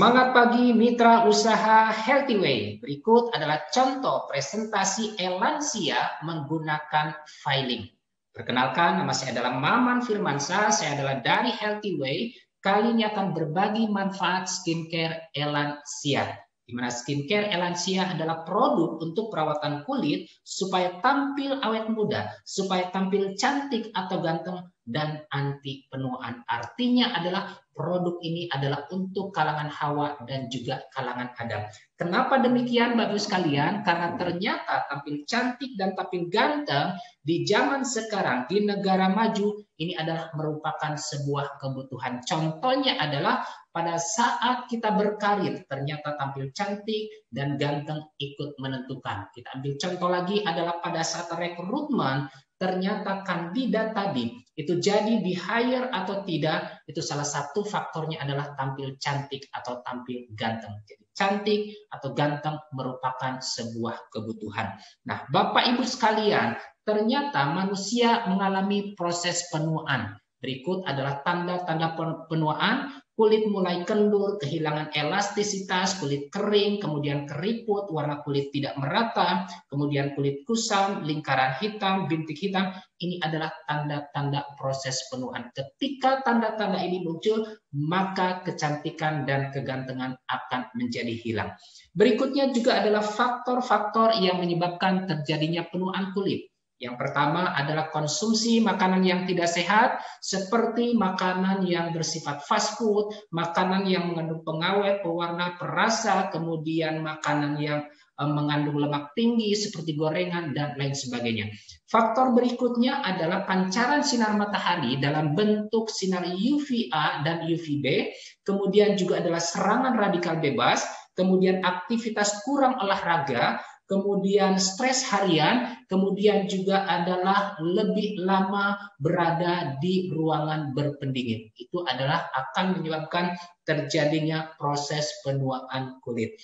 Semangat pagi mitra usaha Healthy Way. Berikut adalah contoh presentasi Elansia menggunakan filing. Perkenalkan, nama saya adalah Maman Firmansyah, saya adalah dari Healthy Way. Kali ini akan berbagi manfaat skincare Elansia. Di mana skincare Elansia adalah produk untuk perawatan kulit supaya tampil awet muda, supaya tampil cantik atau ganteng, dan anti penuaan. Artinya adalah produk ini adalah untuk kalangan Hawa dan juga kalangan Adam. Kenapa demikian Bapak Ibu sekalian? Karena ternyata tampil cantik dan tampil ganteng di zaman sekarang di negara maju ini adalah merupakan sebuah kebutuhan. Contohnya adalah pada saat kita berkarir ternyata tampil cantik dan ganteng ikut menentukan. Kita ambil contoh lagi adalah pada saat rekrutmen ternyata kandidat tadi itu jadi di hire atau tidak, itu salah satu faktornya adalah tampil cantik atau tampil ganteng. Jadi cantik atau ganteng merupakan sebuah kebutuhan. Nah, Bapak Ibu sekalian, ternyata manusia mengalami proses penuaan. Berikut adalah tanda-tanda penuaan. Kulit mulai kendur, kehilangan elastisitas, kulit kering, kemudian keriput, warna kulit tidak merata, kemudian kulit kusam, lingkaran hitam, bintik hitam. Ini adalah tanda-tanda proses penuaan. Ketika tanda-tanda ini muncul, maka kecantikan dan kegantengan akan menjadi hilang. Berikutnya juga adalah faktor-faktor yang menyebabkan terjadinya penuaan kulit. Yang pertama adalah konsumsi makanan yang tidak sehat, seperti makanan yang bersifat fast food, makanan yang mengandung pengawet, pewarna, perasa, kemudian makanan yang mengandung lemak tinggi seperti gorengan dan lain sebagainya. Faktor berikutnya adalah pancaran sinar matahari dalam bentuk sinar UVA dan UVB, kemudian juga adalah serangan radikal bebas, kemudian aktivitas kurang olahraga, kemudian stres harian, kemudian juga adalah lebih lama berada di ruangan berpendingin. Itu adalah akan menyebabkan terjadinya proses penuaan kulit.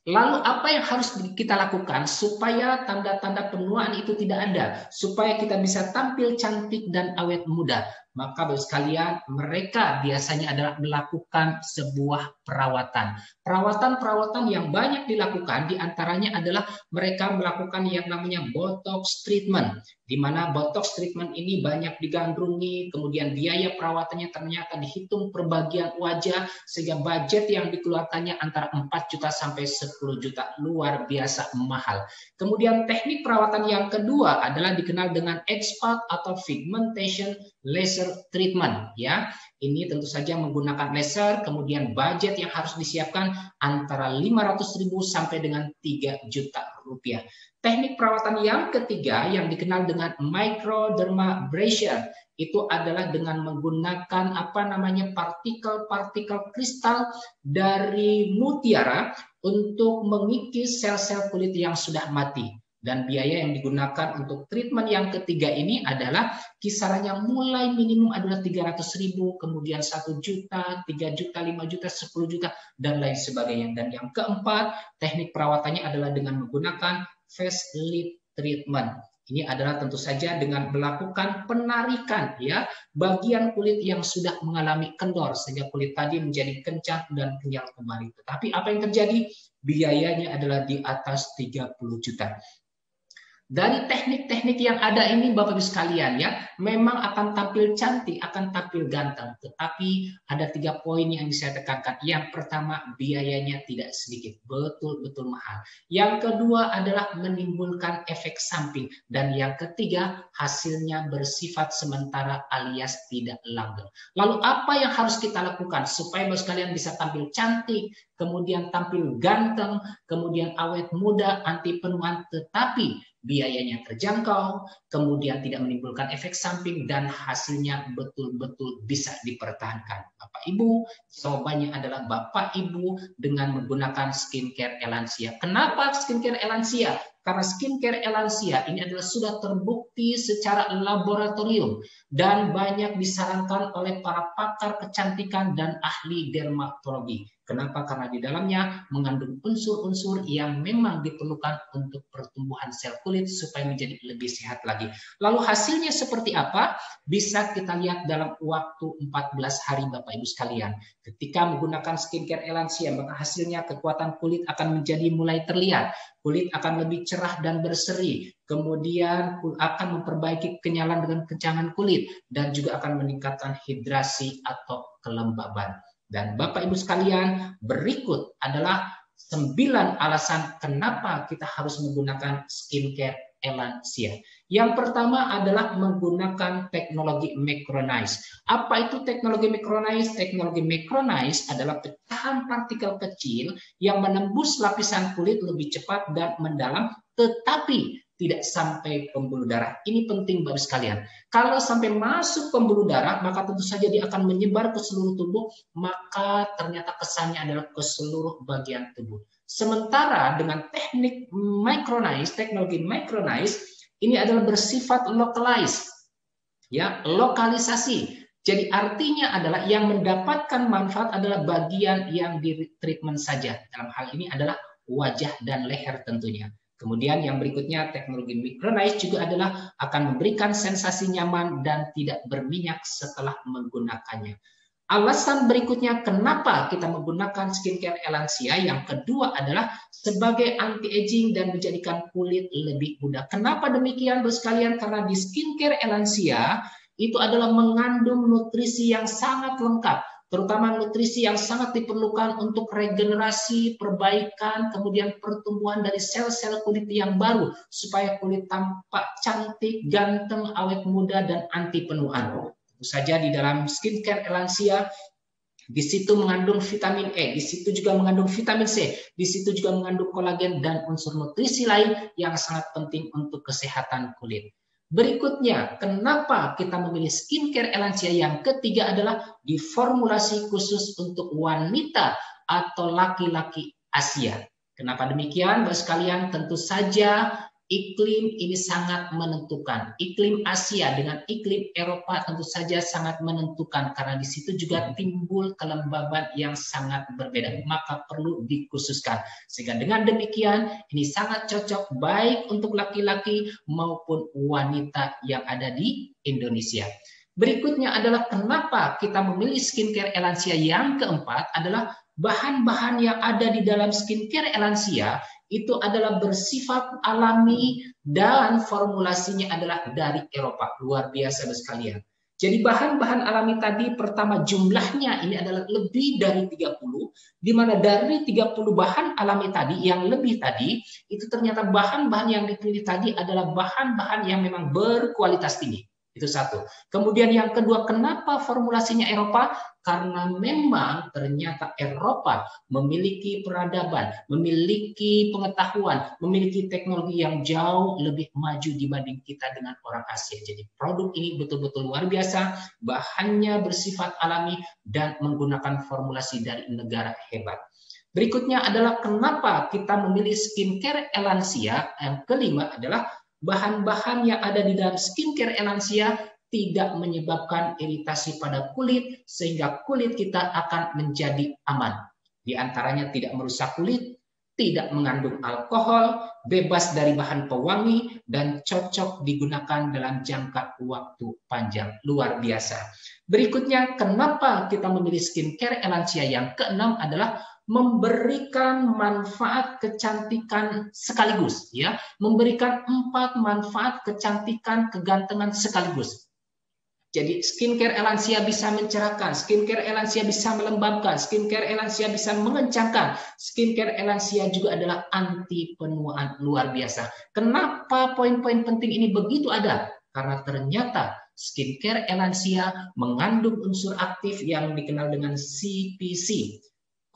Lalu apa yang harus kita lakukan supaya tanda-tanda penuaan itu tidak ada, supaya kita bisa tampil cantik dan awet muda? Maka Bapak sekalian, mereka biasanya adalah melakukan sebuah perawatan. Perawatan-perawatan yang banyak dilakukan diantaranya adalah mereka melakukan yang namanya botox treatment, di mana botox treatment ini banyak digandrungi, kemudian biaya perawatannya ternyata dihitung per bagian wajah, sehingga budget yang dikeluarkannya antara 4 juta sampai 10 juta, luar biasa mahal. Kemudian teknik perawatan yang kedua adalah dikenal dengan X-Path atau pigmentation laser treatment, ya. Ini tentu saja menggunakan laser, kemudian budget yang harus disiapkan antara 500.000 sampai dengan 3 juta rupiah. Teknik perawatan yang ketiga yang dikenal dengan microdermabrasion itu adalah dengan menggunakan partikel-partikel kristal dari mutiara untuk mengikis sel-sel kulit yang sudah mati. Dan biaya yang digunakan untuk treatment yang ketiga ini adalah kisarannya mulai minimum adalah 300.000, kemudian 1 juta, 3 juta, 5 juta, 10 juta, dan lain sebagainya. Dan yang keempat, teknik perawatannya adalah dengan menggunakan facelift treatment. Ini adalah tentu saja dengan melakukan penarikan, ya, bagian kulit yang sudah mengalami kendor sehingga kulit tadi menjadi kencang dan kenyal kembali. Tetapi apa yang terjadi? Biayanya adalah di atas 30 juta. Dari teknik-teknik yang ada ini Bapak Ibu sekalian, ya, memang akan tampil cantik, akan tampil ganteng. Tetapi ada 3 poin yang saya tekankan. Yang pertama, biayanya tidak sedikit, betul-betul mahal. Yang kedua adalah menimbulkan efek samping. Dan yang ketiga, hasilnya bersifat sementara alias tidak langgeng. Lalu apa yang harus kita lakukan supaya Bapak sekalian bisa tampil cantik, kemudian tampil ganteng, kemudian awet muda, anti penuaan, tetapi biayanya terjangkau, kemudian tidak menimbulkan efek samping, dan hasilnya betul-betul bisa dipertahankan. Bapak Ibu, jawabannya adalah Bapak Ibu dengan menggunakan skincare Elansia. Kenapa skincare Elansia? Karena skincare elansia ini adalah sudah terbukti secara laboratorium dan banyak disarankan oleh para pakar kecantikan dan ahli dermatologi. Kenapa? Karena di dalamnya mengandung unsur-unsur yang memang diperlukan untuk pertumbuhan sel kulit supaya menjadi lebih sehat lagi. Lalu hasilnya seperti apa? Bisa kita lihat dalam waktu 14 hari Bapak Ibu sekalian. Ketika menggunakan skincare elansia, maka hasilnya kekuatan kulit akan menjadi mulai terlihat. Kulit akan lebih cerah dan berseri. Kemudian akan memperbaiki kenyalan dengan kencangan kulit dan juga akan meningkatkan hidrasi atau kelembaban. Dan Bapak Ibu sekalian, berikut adalah 9 alasan kenapa kita harus menggunakan skincare elansia. Yang pertama adalah menggunakan teknologi Micronize. Apa itu teknologi Micronize? Teknologi Micronize adalah pecahan partikel kecil yang menembus lapisan kulit lebih cepat dan mendalam, tetapi tidak sampai pembuluh darah. Ini penting Bapak sekalian. Kalau sampai masuk pembuluh darah, maka tentu saja dia akan menyebar ke seluruh tubuh, maka ternyata kesannya adalah ke seluruh bagian tubuh. Sementara dengan teknik Micronize, teknologi Micronize, ini adalah bersifat localized, ya, lokalisasi. Jadi artinya adalah yang mendapatkan manfaat adalah bagian yang di treatment saja. Dalam hal ini adalah wajah dan leher tentunya. Kemudian yang berikutnya teknologi Micronize juga adalah akan memberikan sensasi nyaman dan tidak berminyak setelah menggunakannya. Alasan berikutnya kenapa kita menggunakan skincare elansia yang kedua adalah sebagai anti-aging dan menjadikan kulit lebih muda. Kenapa demikian Bapak sekalian? Karena di skincare elansia itu adalah mengandung nutrisi yang sangat lengkap, terutama nutrisi yang sangat diperlukan untuk regenerasi, perbaikan, kemudian pertumbuhan dari sel-sel kulit yang baru supaya kulit tampak cantik, ganteng, awet muda, dan anti penuaan. Tentu saja di dalam skincare elansia di situ mengandung vitamin E, di situ juga mengandung vitamin C, di situ juga mengandung kolagen dan unsur nutrisi lain yang sangat penting untuk kesehatan kulit. Berikutnya, kenapa kita memilih skincare elansia yang ketiga adalah diformulasi khusus untuk wanita atau laki-laki Asia. Kenapa demikian, Bapak sekalian? Tentu saja iklim ini sangat menentukan. Iklim Asia dengan iklim Eropa tentu saja sangat menentukan karena di situ juga timbul kelembaban yang sangat berbeda, maka perlu dikhususkan. Sehingga dengan demikian ini sangat cocok baik untuk laki-laki maupun wanita yang ada di Indonesia. Berikutnya adalah kenapa kita memilih skincare elansia yang keempat adalah bahan-bahan yang ada di dalam skincare elansia itu adalah bersifat alami dan formulasinya adalah dari Eropa. Luar biasa sekalian. Jadi bahan-bahan alami tadi pertama jumlahnya ini adalah lebih dari 30, di mana dari 30 bahan alami tadi yang lebih tadi, itu ternyata bahan-bahan yang dipilih tadi adalah bahan-bahan yang memang berkualitas tinggi. Itu satu. Kemudian yang kedua, kenapa formulasinya Eropa? Karena memang ternyata Eropa memiliki peradaban, memiliki pengetahuan, memiliki teknologi yang jauh lebih maju dibanding kita dengan orang Asia. Jadi produk ini betul-betul luar biasa, bahannya bersifat alami dan menggunakan formulasi dari negara hebat. Berikutnya adalah kenapa kita memilih skincare elansia. Yang kelima adalah bahan-bahan yang ada di dalam skincare elansia tidak menyebabkan iritasi pada kulit sehingga kulit kita akan menjadi aman. Di antaranya tidak merusak kulit, tidak mengandung alkohol, bebas dari bahan pewangi, dan cocok digunakan dalam jangka waktu panjang. Luar biasa. Berikutnya, kenapa kita memilih skincare elansia yang keenam adalah memberikan manfaat kecantikan sekaligus, ya, memberikan 4 manfaat kecantikan kegantengan sekaligus. Jadi skincare elansia bisa mencerahkan, skincare elansia bisa melembabkan, skincare elansia bisa mengencangkan, skincare elansia juga adalah anti penuaan. Luar biasa. Kenapa poin-poin penting ini begitu ada? Karena ternyata skincare elansia mengandung unsur aktif yang dikenal dengan CPC.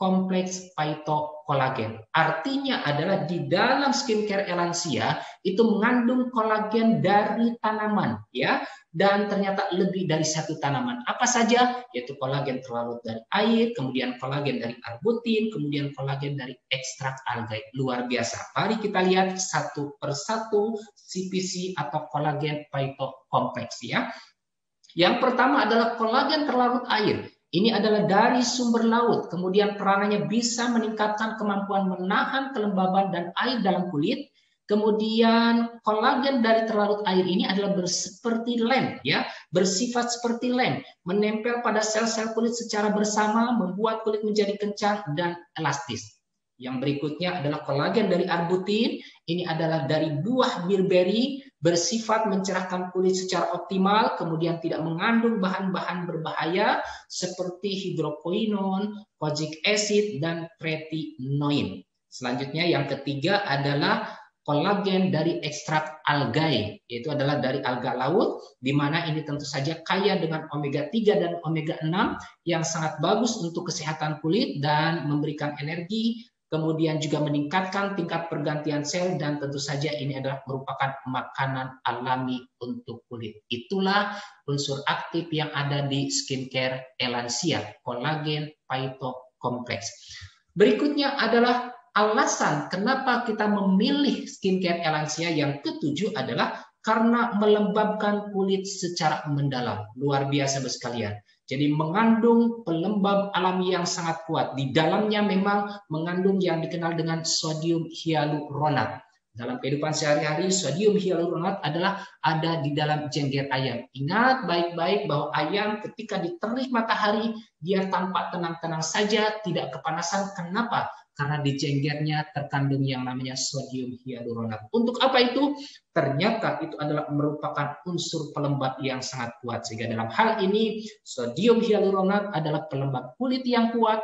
kompleks phytokolagen. Artinya adalah di dalam skincare Elansia itu mengandung kolagen dari tanaman, ya, dan ternyata lebih dari satu tanaman. Apa saja? Yaitu kolagen terlarut dari air, kemudian kolagen dari arbutin, kemudian kolagen dari ekstrak alga. Luar biasa. Mari kita lihat satu persatu CPC atau kolagen phytokompleks, ya. Yang pertama adalah kolagen terlarut air. Ini adalah dari sumber laut, kemudian peranannya bisa meningkatkan kemampuan menahan kelembaban dan air dalam kulit. Kemudian kolagen dari terlarut air ini adalah seperti lem, ya, bersifat seperti lem, menempel pada sel-sel kulit secara bersama, membuat kulit menjadi kencang dan elastis. Yang berikutnya adalah kolagen dari arbutin. Ini adalah dari buah bilberry, bersifat mencerahkan kulit secara optimal, kemudian tidak mengandung bahan-bahan berbahaya seperti hidroquinone, kojic acid, dan tretinoin. Selanjutnya yang ketiga adalah kolagen dari ekstrak algae, yaitu adalah dari alga laut, di mana ini tentu saja kaya dengan omega 3 dan omega 6 yang sangat bagus untuk kesehatan kulit dan memberikan energi, kemudian juga meningkatkan tingkat pergantian sel, dan tentu saja ini adalah merupakan makanan alami untuk kulit. Itulah unsur aktif yang ada di skincare Elansia, kolagen phytokompleks. Berikutnya adalah alasan kenapa kita memilih skincare Elansia. Yang ketujuh adalah karena melembabkan kulit secara mendalam. Luar biasa sekalian. Jadi mengandung pelembab alami yang sangat kuat. Di dalamnya memang mengandung yang dikenal dengan sodium hyaluronat. Dalam kehidupan sehari-hari, sodium hyaluronat adalah ada di dalam jengger ayam. Ingat baik-baik bahwa ayam ketika diterik matahari, dia tampak tenang-tenang saja, tidak kepanasan. Kenapa? Karena di jenggernya terkandung yang namanya sodium hyaluronat. Untuk apa itu? Ternyata itu adalah merupakan unsur pelembab yang sangat kuat. Sehingga dalam hal ini sodium hyaluronat adalah pelembab kulit yang kuat,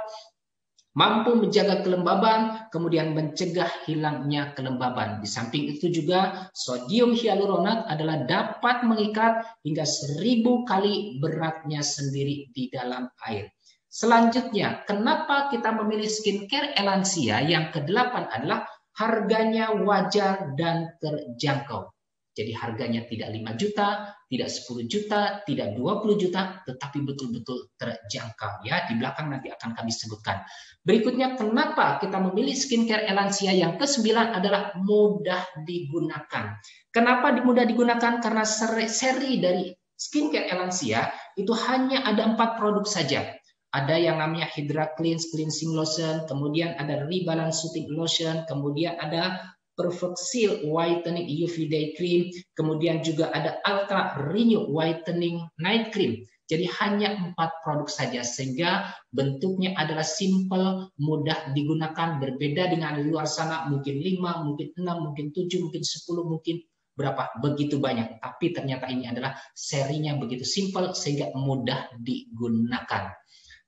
mampu menjaga kelembaban, kemudian mencegah hilangnya kelembaban. Di samping itu juga sodium hyaluronat adalah dapat mengikat hingga 1000 kali beratnya sendiri di dalam air. Selanjutnya, kenapa kita memilih skincare Elansia? Yang ke-8 adalah harganya wajar dan terjangkau. Jadi harganya tidak 5 juta, tidak 10 juta, tidak 20 juta, tetapi betul-betul terjangkau. Ya, di belakang nanti akan kami sebutkan. Berikutnya, kenapa kita memilih skincare Elansia? Yang ke-9 adalah mudah digunakan. Kenapa mudah digunakan? Karena seri dari skincare Elansia itu hanya ada 4 produk saja. Ada yang namanya Hydra Cleanse Cleansing Lotion, kemudian ada Rebalance Soothing Lotion, kemudian ada Perfect Seal Whitening UV Day Cream, kemudian juga ada Ultra Renew Whitening Night Cream. Jadi hanya 4 produk saja, sehingga bentuknya adalah simple, mudah digunakan, berbeda dengan di luar sana mungkin 5, mungkin 6, mungkin 7, mungkin 10, mungkin berapa, begitu banyak. Tapi ternyata ini adalah serinya begitu simple sehingga mudah digunakan.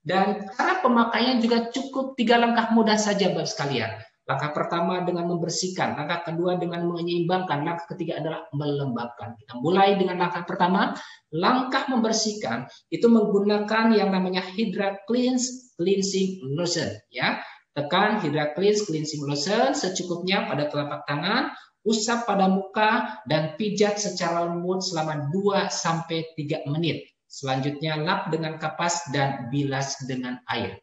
Dan cara pemakaian juga cukup 3 langkah mudah saja Bapak sekalian. Langkah pertama dengan membersihkan, langkah kedua dengan menyeimbangkan, langkah ketiga adalah melembabkan. Kita mulai dengan langkah pertama, langkah membersihkan itu menggunakan yang namanya Hydra Cleanse Cleansing Lotion. Ya, tekan Hydra Cleanse Cleansing Lotion secukupnya pada telapak tangan, usap pada muka dan pijat secara lembut selama 2-3 menit. Selanjutnya lap dengan kapas dan bilas dengan air.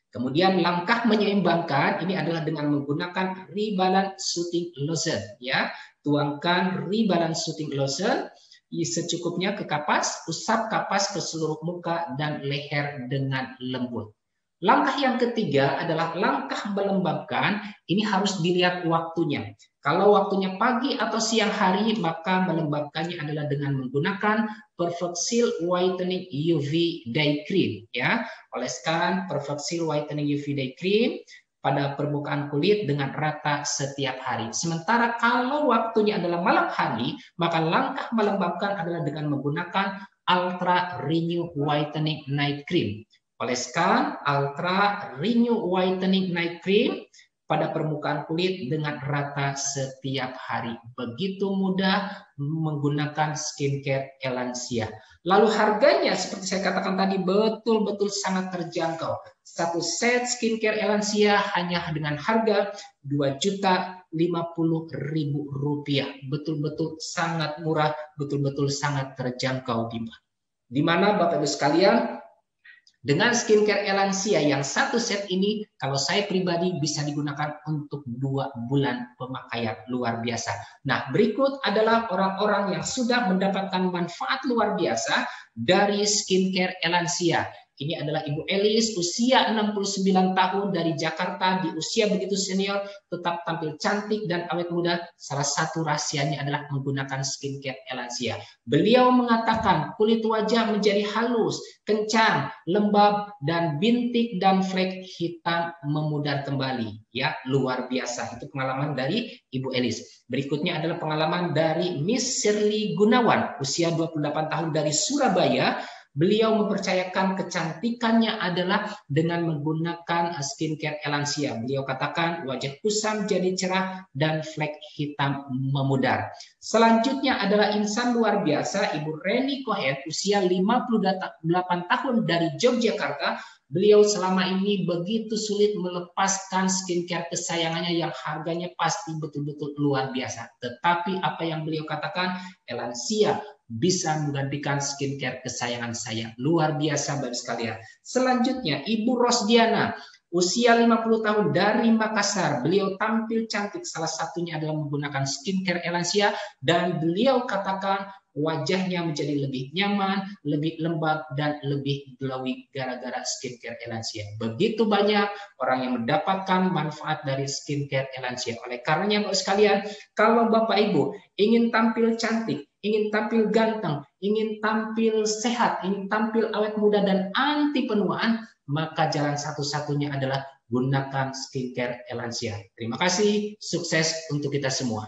Kemudian langkah menyeimbangkan ini adalah dengan menggunakan Rebalance Soothing Lotion. Ya, tuangkan Rebalance Soothing Lotion secukupnya ke kapas, usap kapas ke seluruh muka dan leher dengan lembut. Langkah yang ketiga adalah langkah melembabkan. Ini harus dilihat waktunya. Kalau waktunya pagi atau siang hari, maka melembabkannya adalah dengan menggunakan Perfect Seal Whitening UV Day Cream. Ya, oleskan Perfect Seal Whitening UV Day Cream pada permukaan kulit dengan rata setiap hari. Sementara kalau waktunya adalah malam hari, maka langkah melembabkan adalah dengan menggunakan Ultra Renew Whitening Night Cream. Oleskan Ultra Renew Whitening Night Cream pada permukaan kulit dengan rata setiap hari. Begitu mudah menggunakan skincare Elansia. Lalu harganya seperti saya katakan tadi betul-betul sangat terjangkau. Satu set skincare Elansia hanya dengan harga Rp2.050.000. Betul-betul sangat murah, betul-betul sangat terjangkau. Di mana Bapak Ibu sekalian, dengan skincare Elansia yang satu set ini, kalau saya pribadi bisa digunakan untuk 2 bulan pemakaian, luar biasa. Nah, berikut adalah orang-orang yang sudah mendapatkan manfaat luar biasa dari skincare Elansia. Ini adalah Ibu Elis, usia 69 tahun dari Jakarta, di usia begitu senior, tetap tampil cantik dan awet muda. Salah satu rahasianya adalah menggunakan skincare Elansia. Beliau mengatakan kulit wajah menjadi halus, kencang, lembab, dan bintik dan flek hitam memudar kembali. Ya, luar biasa. Itu pengalaman dari Ibu Elis. Berikutnya adalah pengalaman dari Miss Shirley Gunawan, usia 28 tahun dari Surabaya. Beliau mempercayakan kecantikannya adalah dengan menggunakan skincare Elansia. Beliau katakan wajah kusam jadi cerah dan flek hitam memudar. Selanjutnya adalah insan luar biasa, Ibu Reni Cohen, usia 58 tahun dari Yogyakarta. Beliau selama ini begitu sulit melepaskan skincare kesayangannya yang harganya pasti betul-betul luar biasa. Tetapi apa yang beliau katakan, Elansia bisa menggantikan skincare kesayangan saya. Luar biasa Bapak sekalian. Selanjutnya Ibu Rosdiana, usia 50 tahun dari Makassar. Beliau tampil cantik, salah satunya adalah menggunakan skincare Elansia, dan beliau katakan wajahnya menjadi lebih nyaman, lebih lembab, dan lebih glowy gara-gara skincare Elansia. Begitu banyak orang yang mendapatkan manfaat dari skincare Elansia. Oleh karenanya Bapak sekalian, kalau Bapak Ibu ingin tampil cantik, ingin tampil ganteng, ingin tampil sehat, ingin tampil awet muda dan anti penuaan, maka jalan satu-satunya adalah gunakan skincare Elansia. Terima kasih, sukses untuk kita semua.